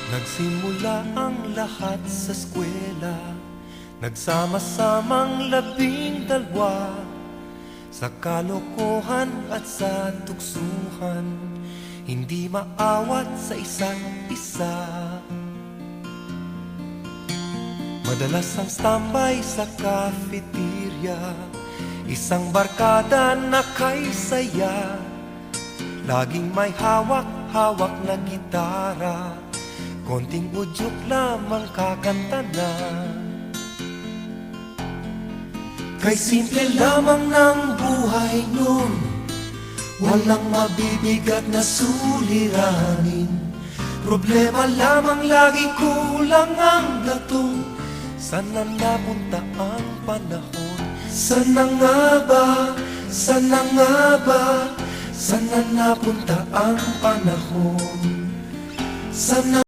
Nagsimula ang lahat sa eskwela, nagsama-samang 12, sa kalokohan at sa tuksuhan, hindi maawat sa isa't isa. Madalas ang standby sa cafeteria, isang barkada na kay saya, laging may hawak-hawak na gitara, konting udyok lamang kakanta na. Kay simple lamang ng buhay nun, walang mabibigat na suliranin. Problema lamang lagi, kulang ang gatong. Sana napunta ang panahon? Sana nga ba? Sana nga ba? Sana napunta ang panahon? Sana